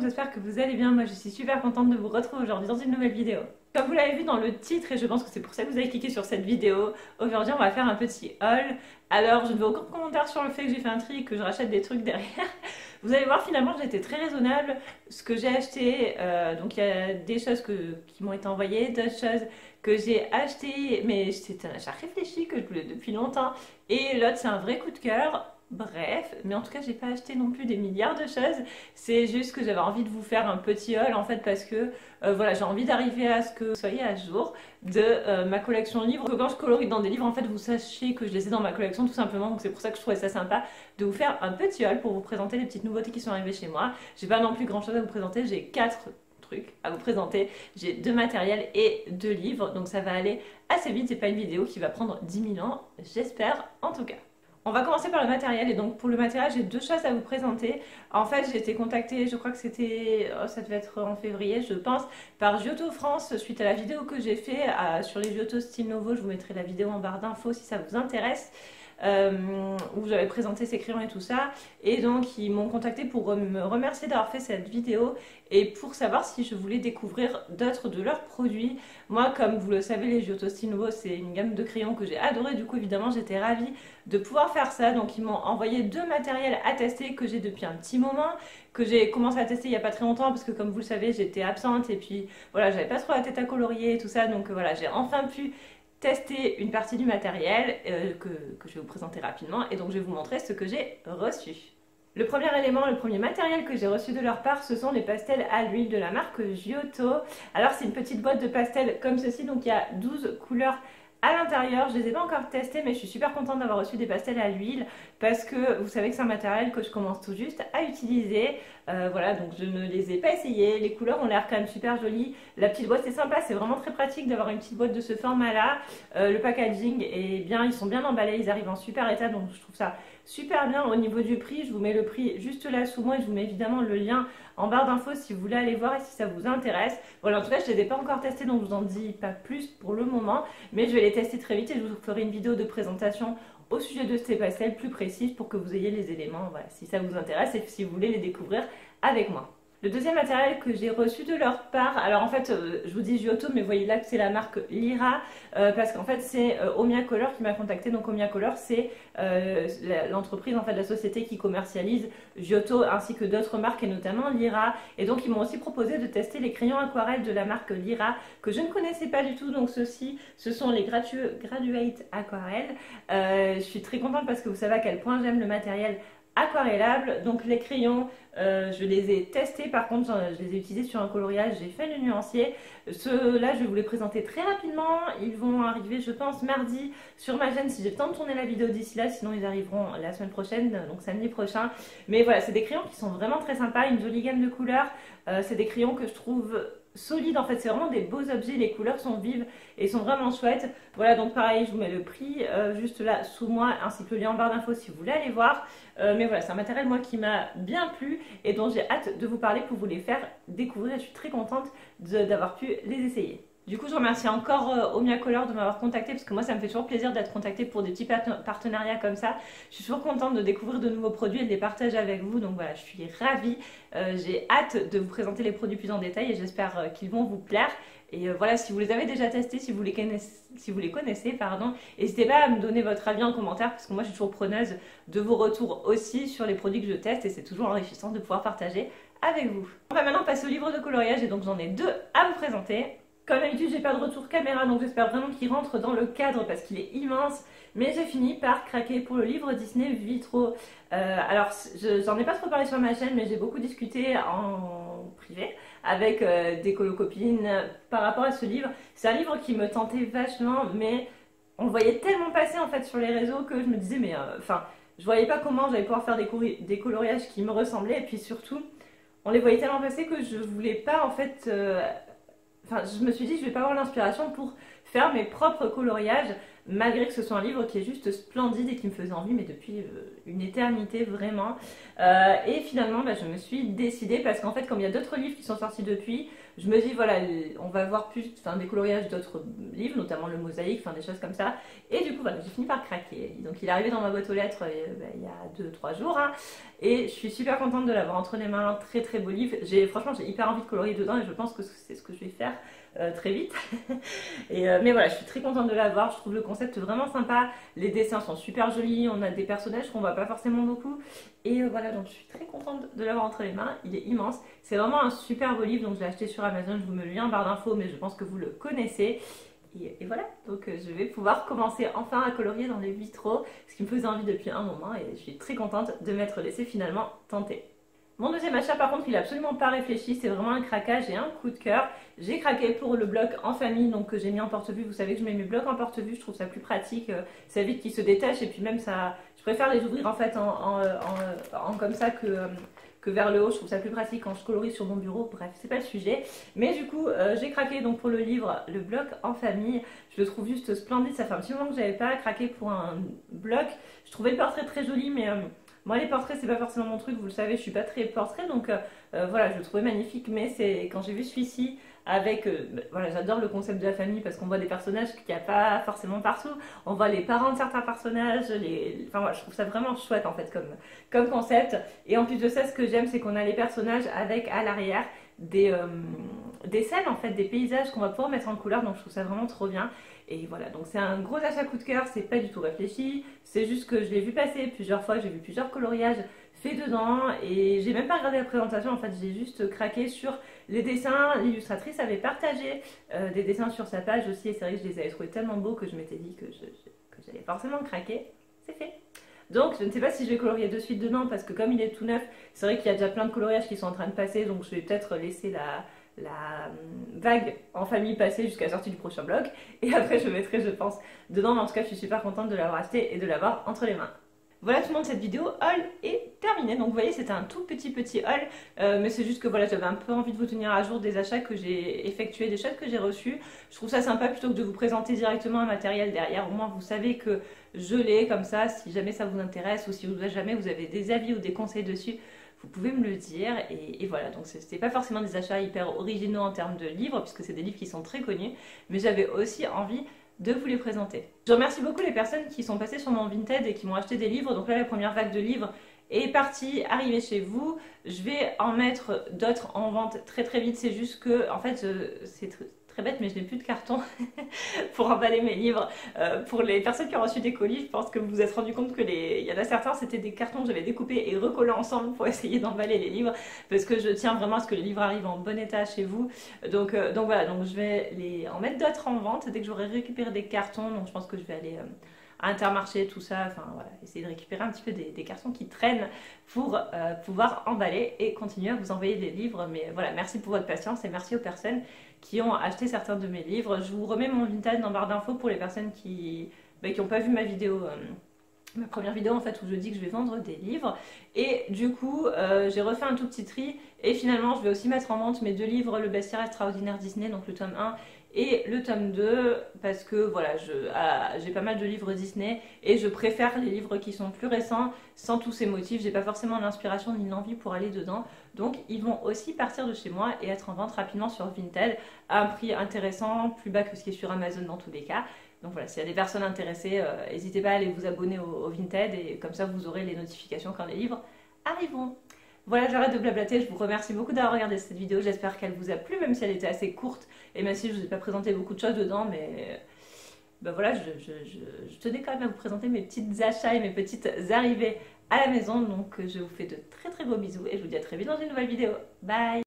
monde, j'espère que vous allez bien. Moi je suis super contente de vous retrouver aujourd'hui dans une nouvelle vidéo. Comme vous l'avez vu dans le titre, et je pense que c'est pour ça que vous avez cliqué sur cette vidéo, aujourd'hui on va faire un petit haul. Alors je ne veux aucun commentaire sur le fait que j'ai fait un tri et que je rachète des trucs derrière. Vous allez voir, finalement j'ai été très raisonnable. Ce que j'ai acheté, donc il y a des choses qui m'ont été envoyées, d'autres choses que j'ai achetées, mais j'ai réfléchi, que je voulais depuis longtemps. Et l'autre c'est un vrai coup de cœur. Bref, mais en tout cas j'ai pas acheté non plus des milliards de choses, c'est juste que j'avais envie de vous faire un petit haul en fait parce que voilà, j'ai envie d'arriver à ce que vous soyez à jour de ma collection de livres. Que quand je colorie dans des livres en fait vous sachiez que je les ai dans ma collection tout simplement, donc c'est pour ça que je trouvais ça sympa de vous faire un petit haul pour vous présenter les petites nouveautés qui sont arrivées chez moi. J'ai pas non plus grand chose à vous présenter, j'ai 4 trucs à vous présenter, j'ai 2 matériels et 2 livres, donc ça va aller assez vite, c'est pas une vidéo qui va prendre 10 000 ans, j'espère en tout cas. On va commencer par le matériel et donc pour le matériel j'ai 2 choses à vous présenter. En fait j'ai été contactée, je crois que c'était, ça devait être en février je pense, par Giotto France suite à la vidéo que j'ai fait sur les Giotto Style Nouveau. Je vous mettrai la vidéo en barre d'infos si ça vous intéresse. Où j'avais présenté ces crayons et tout ça, et donc ils m'ont contacté pour me remercier d'avoir fait cette vidéo et pour savoir si je voulais découvrir d'autres de leurs produits. Moi, comme vous le savez, les Giotto Style Nouveau c'est une gamme de crayons que j'ai adoré, du coup évidemment j'étais ravie de pouvoir faire ça. Donc ils m'ont envoyé 2 matériels à tester que j'ai depuis un petit moment, que j'ai commencé à tester il n'y a pas très longtemps parce que comme vous le savez j'étais absente et puis voilà, j'avais pas trop la tête à colorier et tout ça, donc voilà, j'ai enfin pu tester une partie du matériel que je vais vous présenter rapidement, et donc je vais vous montrer ce que j'ai reçu. Le premier élément, le premier matériel que j'ai reçu de leur part, ce sont les pastels à l'huile de la marque Giotto. Alors c'est une petite boîte de pastels comme ceci, donc il y a 12 couleurs à l'intérieur. Je ne les ai pas encore testés, mais je suis super contente d'avoir reçu des pastels à l'huile parce que vous savez que c'est un matériel que je commence tout juste à utiliser. Voilà, donc je ne les ai pas essayés. Les couleurs ont l'air quand même super jolies. La petite boîte c'est sympa, c'est vraiment très pratique d'avoir une petite boîte de ce format là. Le packaging est bien, ils sont bien emballés, ils arrivent en super état, donc je trouve ça super bien. Au niveau du prix, je vous mets le prix juste là sous moi et je vous mets évidemment le lien en barre d'infos si vous voulez aller voir et si ça vous intéresse. Voilà, en tout cas je ne les ai pas encore testés, donc je vous en dis pas plus pour le moment, mais je vais les tester très vite et je vous ferai une vidéo de présentation au sujet de ces pastels plus précise pour que vous ayez les éléments, voilà, si ça vous intéresse et si vous voulez les découvrir avec moi. Le deuxième matériel que j'ai reçu de leur part, alors en fait je vous dis Giotto, mais vous voyez là que c'est la marque Lyra, parce qu'en fait c'est Omia Color qui m'a contacté. Donc Omia Color c'est l'entreprise, en fait la société qui commercialise Giotto ainsi que d'autres marques et notamment Lyra, et donc ils m'ont aussi proposé de tester les crayons aquarelles de la marque Lyra que je ne connaissais pas du tout. Donc ceux-ci, ce sont les Graduate Aquarelles. Je suis très contente parce que vous savez à quel point j'aime le matériel aquarellable. Donc les crayons, je les ai testés, par contre je les ai utilisés sur un coloriage, j'ai fait le nuancier. Ceux-là je vais vous les présenter très rapidement, ils vont arriver je pense mardi sur ma chaîne si j'ai le temps de tourner la vidéo d'ici là, sinon ils arriveront la semaine prochaine, donc samedi prochain. Mais voilà, c'est des crayons qui sont vraiment très sympas, une jolie gamme de couleurs. C'est des crayons que je trouve solide, en fait c'est vraiment des beaux objets, les couleurs sont vives et sont vraiment chouettes. Voilà, donc pareil je vous mets le prix juste là sous moi ainsi que le lien en barre d'infos si vous voulez aller voir. Mais voilà, c'est un matériel moi qui m'a bien plu et dont j'ai hâte de vous parler pour vous les faire découvrir. Je suis très contente d'avoir pu les essayer. Du coup, je remercie encore Omia Color de m'avoir contacté parce que moi, ça me fait toujours plaisir d'être contactée pour des petits partenariats comme ça. Je suis toujours contente de découvrir de nouveaux produits et de les partager avec vous. Donc voilà, je suis ravie. J'ai hâte de vous présenter les produits plus en détail et j'espère qu'ils vont vous plaire. Et voilà, si vous les avez déjà testés, si vous les connaissez, pardon, n'hésitez pas à me donner votre avis en commentaire parce que moi, je suis toujours preneuse de vos retours aussi sur les produits que je teste et c'est toujours enrichissant de pouvoir partager avec vous. On va maintenant passer au livre de coloriage et donc j'en ai 2 à vous présenter. Comme d'habitude, j'ai pas de retour caméra, donc j'espère vraiment qu'il rentre dans le cadre parce qu'il est immense. Mais j'ai fini par craquer pour le livre Disney Vitro. Alors, j'en ai pas trop parlé sur ma chaîne, mais j'ai beaucoup discuté en privé avec des colocopines par rapport à ce livre. C'est un livre qui me tentait vachement, mais on le voyait tellement passer en fait sur les réseaux que je me disais, mais enfin, je voyais pas comment j'allais pouvoir faire des coloriages qui me ressemblaient. Et puis surtout, on les voyait tellement passer que je voulais pas en fait... Enfin, je me suis dit, je vais pas avoir l'inspiration pour faire mes propres coloriages, malgré que ce soit un livre qui est juste splendide et qui me faisait envie, mais depuis une éternité vraiment. Et finalement, je me suis décidée, parce qu'en fait, comme il y a d'autres livres qui sont sortis depuis, je me dis, voilà, on va voir plus des coloriages d'autres livres, notamment le mosaïque, des choses comme ça. Et du coup, voilà, j'ai fini par craquer. Donc il est arrivé dans ma boîte aux lettres il y a 2-3 jours, hein, et je suis super contente de l'avoir entre les mains. Très très beau livre. Franchement, j'ai hyper envie de colorier dedans et je pense que c'est ce que je vais faire très vite. Mais voilà, je suis très contente de l'avoir. Je trouve le concept vraiment sympa. Les dessins sont super jolis. On a des personnages qu'on voit pas forcément beaucoup. Et voilà, donc je suis très contente de l'avoir entre les mains. Il est immense. C'est vraiment un super beau livre. Donc je l'ai acheté sur Amazon. Je vous mets le lien en barre d'infos, mais je pense que vous le connaissez. Et voilà, donc je vais pouvoir commencer enfin à colorier dans les vitraux, ce qui me faisait envie depuis un moment, et je suis très contente de m'être laissée finalement tenter. Mon deuxième achat par contre, il n'est absolument pas réfléchi, c'est vraiment un craquage et un coup de cœur. J'ai craqué pour le bloc en famille, donc que j'ai mis en porte-vue. Vous savez que je mets mes blocs en porte-vue, je trouve ça plus pratique, ça évite qu'ils se détachent, et puis même ça, je préfère les ouvrir en fait comme ça que vers le haut. Je trouve ça plus pratique quand je colorie sur mon bureau. Bref, c'est pas le sujet. Mais du coup, j'ai craqué donc pour le livre Le bloc en famille. Je le trouve juste splendide. Ça fait un petit moment que j'avais pas craqué pour un bloc. Je trouvais le portrait très joli, mais moi les portraits c'est pas forcément mon truc. Vous le savez, je suis pas très portrait, donc voilà, je le trouvais magnifique. Mais c'est quand j'ai vu celui-ci avec, voilà, j'adore le concept de la famille parce qu'on voit des personnages qu'il n'y a pas forcément partout. On voit les parents de certains personnages, enfin voilà, je trouve ça vraiment chouette en fait comme concept. Et en plus de ça, ce que j'aime, c'est qu'on a les personnages avec à l'arrière des scènes en fait, des paysages qu'on va pouvoir mettre en couleur, donc je trouve ça vraiment trop bien. Et voilà, donc c'est un gros achat coup de cœur, c'est pas du tout réfléchi, c'est juste que je l'ai vu passer plusieurs fois, j'ai vu plusieurs coloriages faits dedans, et j'ai même pas regardé la présentation, en fait j'ai juste craqué sur les dessins. L'illustratrice avait partagé des dessins sur sa page aussi, et c'est vrai que je les avais trouvés tellement beaux que je m'étais dit que j'allais forcément craquer. C'est fait. Donc je ne sais pas si je vais colorier de suite dedans, parce que comme il est tout neuf, c'est vrai qu'il y a déjà plein de coloriages qui sont en train de passer, donc je vais peut-être laisser la vague en famille passer jusqu'à la sortie du prochain blog, et après je mettrai, je pense, dedans. Mais en tout cas, je suis super contente de l'avoir acheté et de l'avoir entre les mains. Voilà tout le monde, cette vidéo haul est terminée. Donc vous voyez, c'était un tout petit haul, mais c'est juste que voilà, j'avais un peu envie de vous tenir à jour des achats que j'ai effectués, des choses que j'ai reçues. Je trouve ça sympa plutôt que de vous présenter directement un matériel derrière. Au moins vous savez que je l'ai comme ça. Si jamais ça vous intéresse, ou si jamais vous avez des avis ou des conseils dessus, vous pouvez me le dire. Et voilà, donc c'était pas forcément des achats hyper originaux en termes de livres, puisque c'est des livres qui sont très connus, mais j'avais aussi envie de vous les présenter. Je remercie beaucoup les personnes qui sont passées sur mon Vinted et qui m'ont acheté des livres. Donc là, la première vague de livres est partie, arrivée chez vous. Je vais en mettre d'autres en vente très très vite. C'est juste que, en fait, c'est très bête, mais je n'ai plus de carton pour emballer mes livres. Pour les personnes qui ont reçu des colis, je pense que vous vous êtes rendu compte que il y en a certains, c'était des cartons que j'avais découpés et recollés ensemble pour essayer d'emballer les livres, parce que je tiens vraiment à ce que les livres arrivent en bon état chez vous. Donc voilà, donc je vais en mettre d'autres en vente dès que j'aurai récupéré des cartons. Donc je pense que je vais aller à Intermarché, tout ça, enfin voilà, essayer de récupérer un petit peu des cartons qui traînent pour pouvoir emballer et continuer à vous envoyer des livres. Mais voilà, merci pour votre patience et merci aux personnes qui ont acheté certains de mes livres. Je vous remets mon Vinted en barre d'infos pour les personnes qui n'ont pas vu ma vidéo, ma première vidéo en fait, où je dis que je vais vendre des livres. Et du coup, j'ai refait un tout petit tri, et finalement je vais aussi mettre en vente mes deux livres, le bestiaire extraordinaire Disney, donc le tome 1 et le tome 2, parce que voilà, j'ai pas mal de livres Disney et je préfère les livres qui sont plus récents, sans tous ces motifs. J'ai pas forcément l'inspiration ni l'envie pour aller dedans, donc ils vont aussi partir de chez moi et être en vente rapidement sur Vinted à un prix intéressant, plus bas que ce qui est sur Amazon dans tous les cas. Donc voilà, s'il y a des personnes intéressées, n'hésitez pas à aller vous abonner au Vinted, et comme ça vous aurez les notifications quand les livres arriveront. Voilà, j'arrête de blablater, je vous remercie beaucoup d'avoir regardé cette vidéo, j'espère qu'elle vous a plu, même si elle était assez courte, et même si je ne vous ai pas présenté beaucoup de choses dedans, mais ben voilà, je tenais quand même à vous présenter mes petites achats et mes petites arrivées à la maison. Donc je vous fais de très très gros bisous, et je vous dis à très vite dans une nouvelle vidéo. Bye!